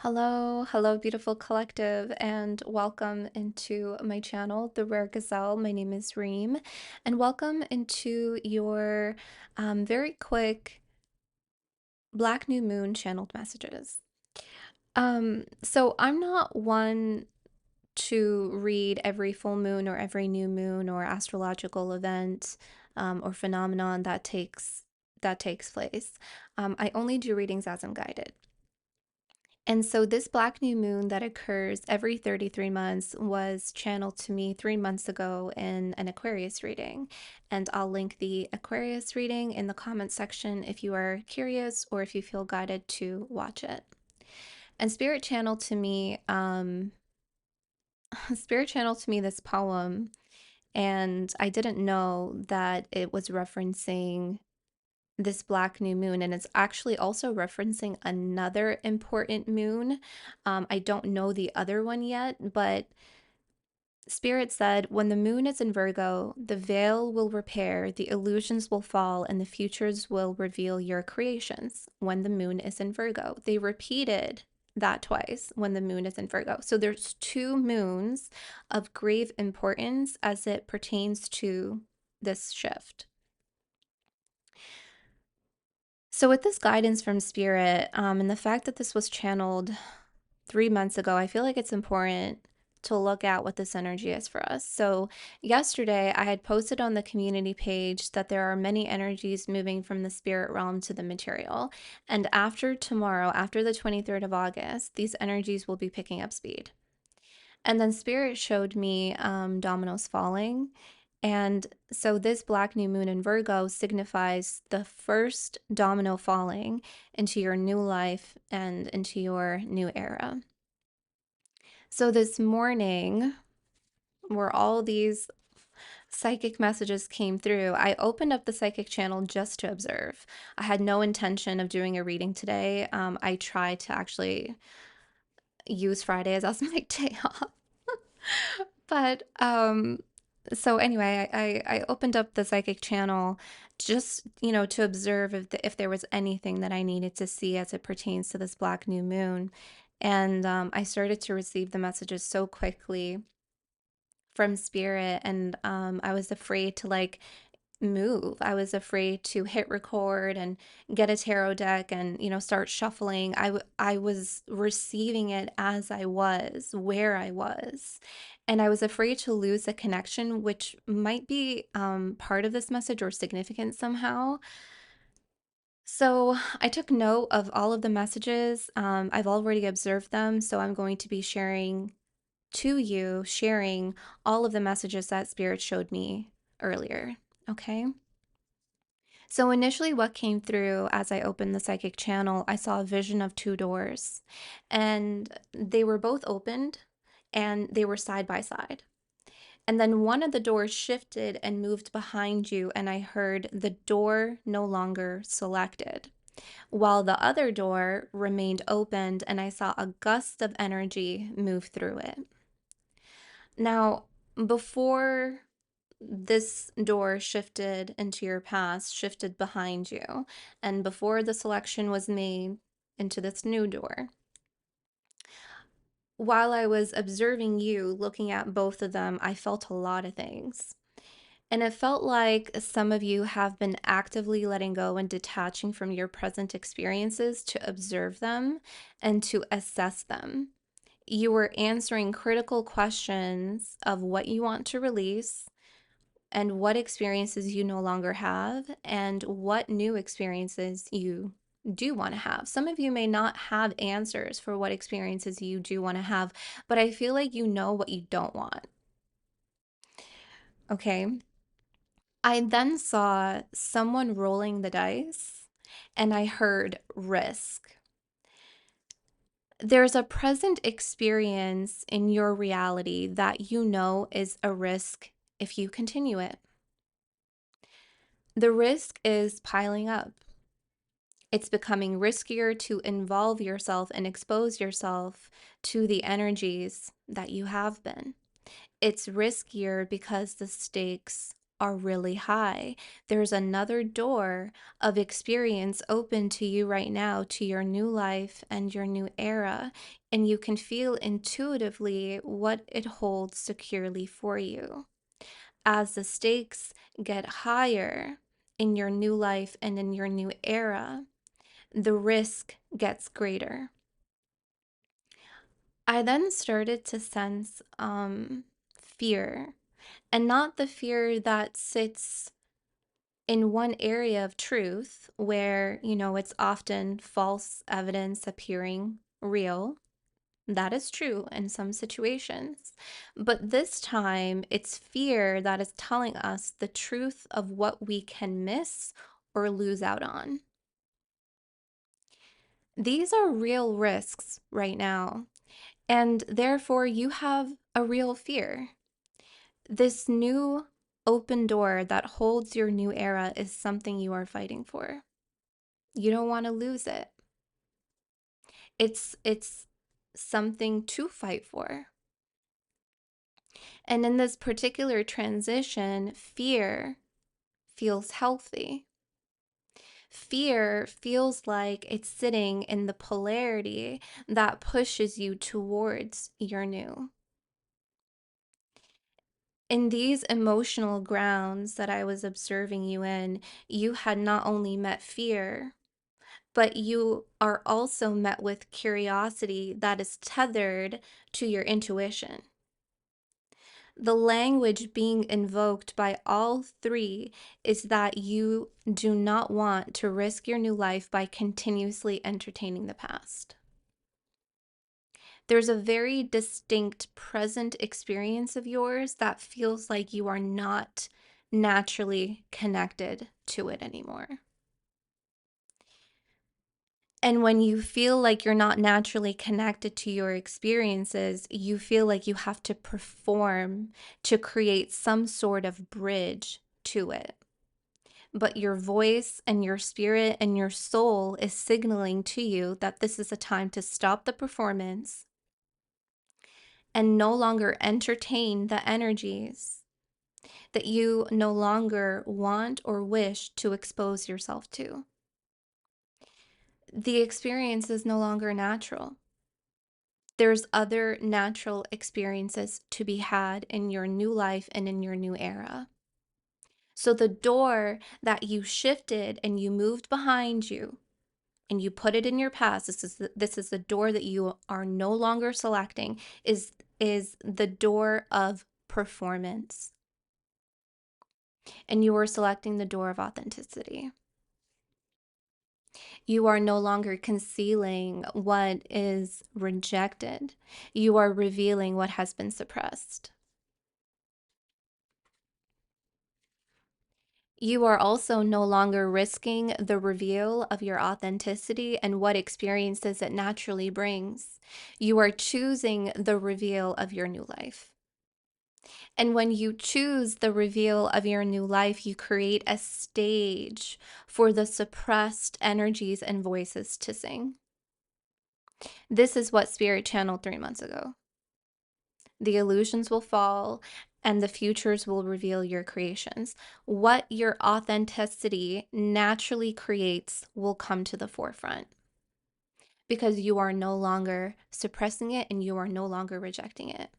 Hello, beautiful collective, and welcome into my channel, The Rare Gazelle. My name is Reem, and welcome into your very quick Black New Moon channeled messages. So I'm not one to read every full moon or every new moon or astrological event or phenomenon that takes place. I only do readings as I'm guided. And so, this black new moon that occurs every 33 months was channeled to me 3 months ago in an Aquarius reading. And I'll link the Aquarius reading in the comment section if you are curious or if you feel guided to watch it. And Spirit channeled to me, Spirit channeled to me this poem, and I didn't know that it was referencing this black new moon, and it's actually also referencing another important moon. I don't know the other one yet, but Spirit said, when the moon is in Virgo, the veil will repair, the illusions will fall, and the futures will reveal your creations when the moon is in Virgo. They repeated that twice, when the moon is in Virgo. So there's two moons of grave importance as it pertains to this shift. So, with this guidance from Spirit, and the fact that this was channeled 3 months ago, I feel like it's important to look at what this energy is for us. So, yesterday I had posted on the community page that there are many energies moving from the spirit realm to the material. And after tomorrow, after the 23rd of August, these energies will be picking up speed. And then Spirit showed me Dominoes Falling. And so this black new moon in Virgo signifies the first domino falling into your new life and into your new era. So this morning, where all these psychic messages came through, I opened up the psychic channel just to observe. I had no intention of doing a reading today. I tried to actually use Fridays as my day off. But so anyway, I opened up the psychic channel just, to observe if there was anything that I needed to see as it pertains to this black new moon. And I started to receive the messages so quickly from Spirit, and I was afraid to move. I was afraid to hit record and get a tarot deck and, start shuffling. I was receiving it as I was, where I was. And I was afraid to lose a connection, which might be part of this message or significant somehow. So I took note of all of the messages. I've already observed them, so I'm going to be sharing all of the messages that Spirit showed me earlier. Okay. So initially, what came through as I opened the psychic channel, I saw a vision of two doors, and they were both opened and they were side by side. And then one of the doors shifted and moved behind you, and I heard the door no longer selected, while the other door remained opened, and I saw a gust of energy move through it. Now, before this door shifted into your past, shifted behind you, and before the selection was made into this new door, while I was observing you, looking at both of them, I felt a lot of things. And it felt like some of you have been actively letting go and detaching from your present experiences to observe them and to assess them. You were answering critical questions of what you want to release and what experiences you no longer have and what new experiences you do want to have. Some of you may not have answers for what experiences you do want to have, but I feel like you know what you don't want. Okay. I then saw someone rolling the dice and I heard risk. There's a present experience in your reality that you know is a risk if you continue it. The risk is piling up. It's becoming riskier to involve yourself and expose yourself to the energies that you have been. It's riskier because the stakes are really high. There's another door of experience open to you right now, to your new life and your new era, and you can feel intuitively what it holds securely for you. As the stakes get higher in your new life and in your new era, the risk gets greater. I then started to sense fear, and not the fear that sits in one area of truth where, it's often false evidence appearing real. That is true in some situations. But this time, it's fear that is telling us the truth of what we can miss or lose out on. These are real risks right now, and therefore you have a real fear. This new open door that holds your new era is something you are fighting for. You don't want to lose it. It's something to fight for. And in this particular transition, fear feels healthy. Fear feels like it's sitting in the polarity that pushes you towards your new. In these emotional grounds that I was observing you in, you had not only met fear, but you are also met with curiosity that is tethered to your intuition. The language being invoked by all three is that you do not want to risk your new life by continuously entertaining the past. There's a very distinct present experience of yours that feels like you are not naturally connected to it anymore. And when you feel like you're not naturally connected to your experiences, you feel like you have to perform to create some sort of bridge to it. But your voice and your spirit and your soul is signaling to you that this is a time to stop the performance and no longer entertain the energies that you no longer want or wish to expose yourself to. The experience is no longer natural. There's other natural experiences to be had in your new life and in your new era. So the door that you shifted and you moved behind you and you put it in your past, this is the door that you are no longer selecting, is the door of performance. And you are selecting the door of authenticity. You are no longer concealing what is rejected. You are revealing what has been suppressed. You are also no longer risking the reveal of your authenticity and what experiences it naturally brings. You are choosing the reveal of your new life. And when you choose the reveal of your new life, you create a stage for the suppressed energies and voices to sing. This is what Spirit channeled 3 months ago. The illusions will fall and the futures will reveal your creations. What your authenticity naturally creates will come to the forefront because you are no longer suppressing it and you are no longer rejecting it.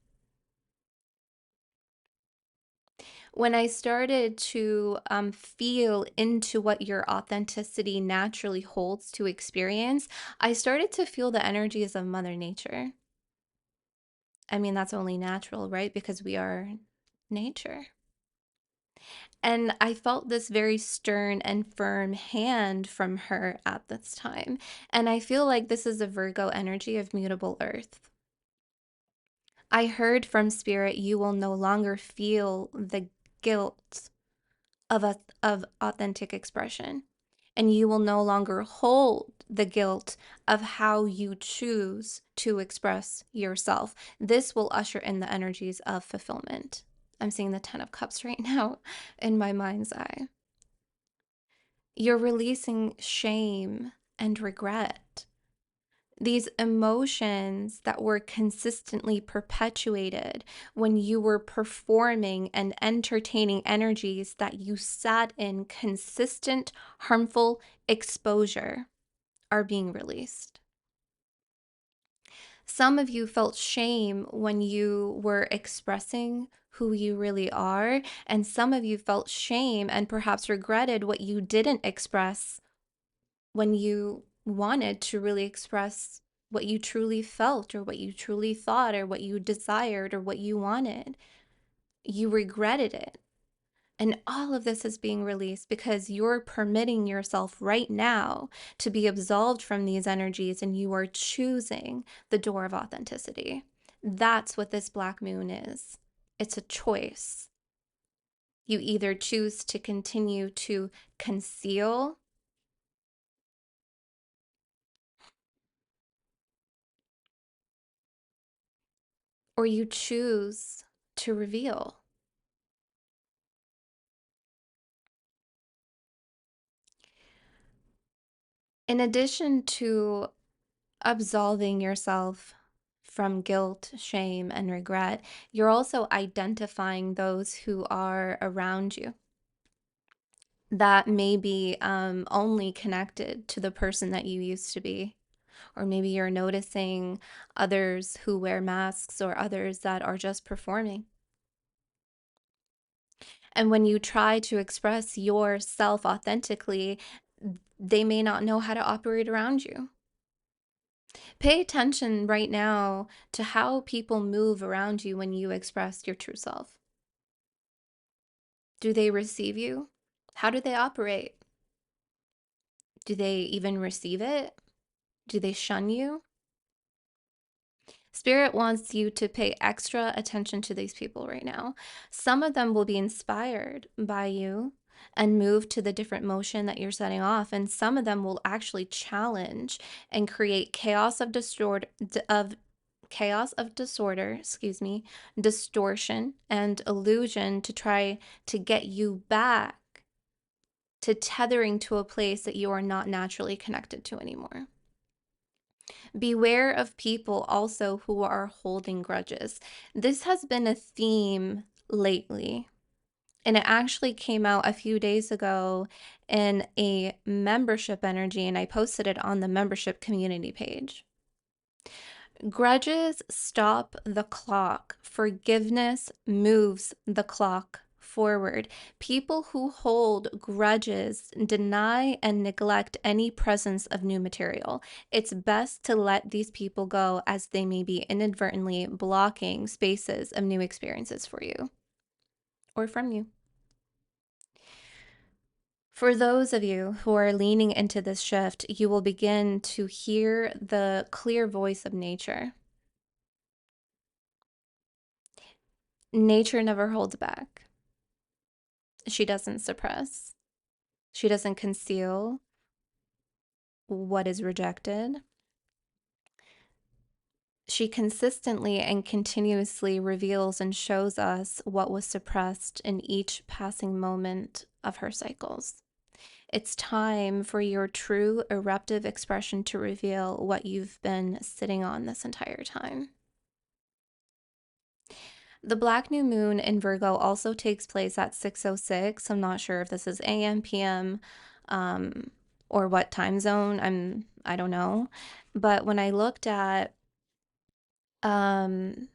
When I started to feel into what your authenticity naturally holds to experience, I started to feel the energies of Mother Nature. I mean, that's only natural, right? Because we are nature. And I felt this very stern and firm hand from her at this time. And I feel like this is a Virgo energy of mutable earth. I heard from Spirit, you will no longer feel the guilt of authentic expression. And you will no longer hold the guilt of how you choose to express yourself. This will usher in the energies of fulfillment. I'm seeing the 10 of Cups right now in my mind's eye. You're releasing shame and regret. These emotions that were consistently perpetuated when you were performing and entertaining energies that you sat in consistent, harmful exposure are being released. Some of you felt shame when you were expressing who you really are, and some of you felt shame and perhaps regretted what you didn't express when you wanted to really express what you truly felt or what you truly thought or what you desired or what you wanted. You regretted it. And all of this is being released because you're permitting yourself right now to be absolved from these energies, and you are choosing the door of authenticity. That's what this black moon is. It's a choice. You either choose to continue to conceal, or you choose to reveal. In addition to absolving yourself from guilt, shame, and regret, you're also identifying those who are around you that may be only connected to the person that you used to be. Or maybe you're noticing others who wear masks or others that are just performing. And when you try to express yourself authentically, they may not know how to operate around you. Pay attention right now to how people move around you when you express your true self. Do they receive you? How do they operate? Do they even receive it? Do they shun you? Spirit wants you to pay extra attention to these people right now. Some of them will be inspired by you and move to the different motion that you're setting off, and some of them will actually challenge and create chaos of disorder, distortion and illusion to try to get you back to tethering to a place that you are not naturally connected to anymore. Beware of people also who are holding grudges. This has been a theme lately, and it actually came out a few days ago in a membership energy, and I posted it on the membership community page. Grudges stop the clock. Forgiveness moves the clock forward. People who hold grudges deny and neglect any presence of new material. It's best to let these people go, as they may be inadvertently blocking spaces of new experiences for you or from you. For those of you who are leaning into this shift, you will begin to hear the clear voice of nature. Nature never holds back. She doesn't suppress. She doesn't conceal what is rejected. She consistently and continuously reveals and shows us what was suppressed in each passing moment of her cycles. It's time for your true eruptive expression to reveal what you've been sitting on this entire time. The black new moon in Virgo also takes place at 6:06. I'm not sure if this is AM, PM, or what time zone. I don't know. But when I looked at um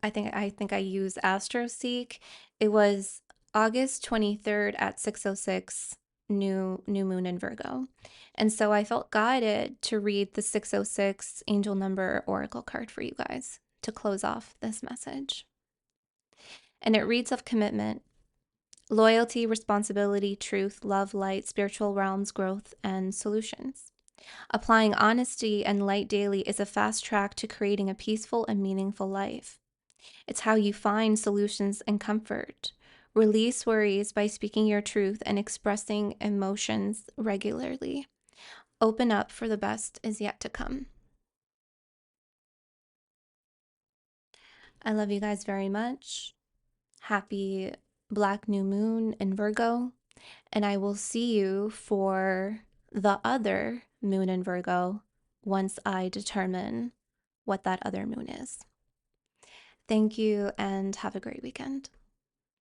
I think I used AstroSeek. It was August 23rd at 6:06, new moon in Virgo. And so I felt guided to read the 6:06 angel number oracle card for you guys to close off this message. And it reads of commitment, loyalty, responsibility, truth, love, light, spiritual realms, growth, and solutions. Applying honesty and light daily is a fast track to creating a peaceful and meaningful life. It's how you find solutions and comfort. Release worries by speaking your truth and expressing emotions regularly. Open up, for the best is yet to come. I love you guys very much. Happy Black New Moon in Virgo. And I will see you for the other moon in Virgo once I determine what that other moon is. Thank you and have a great weekend.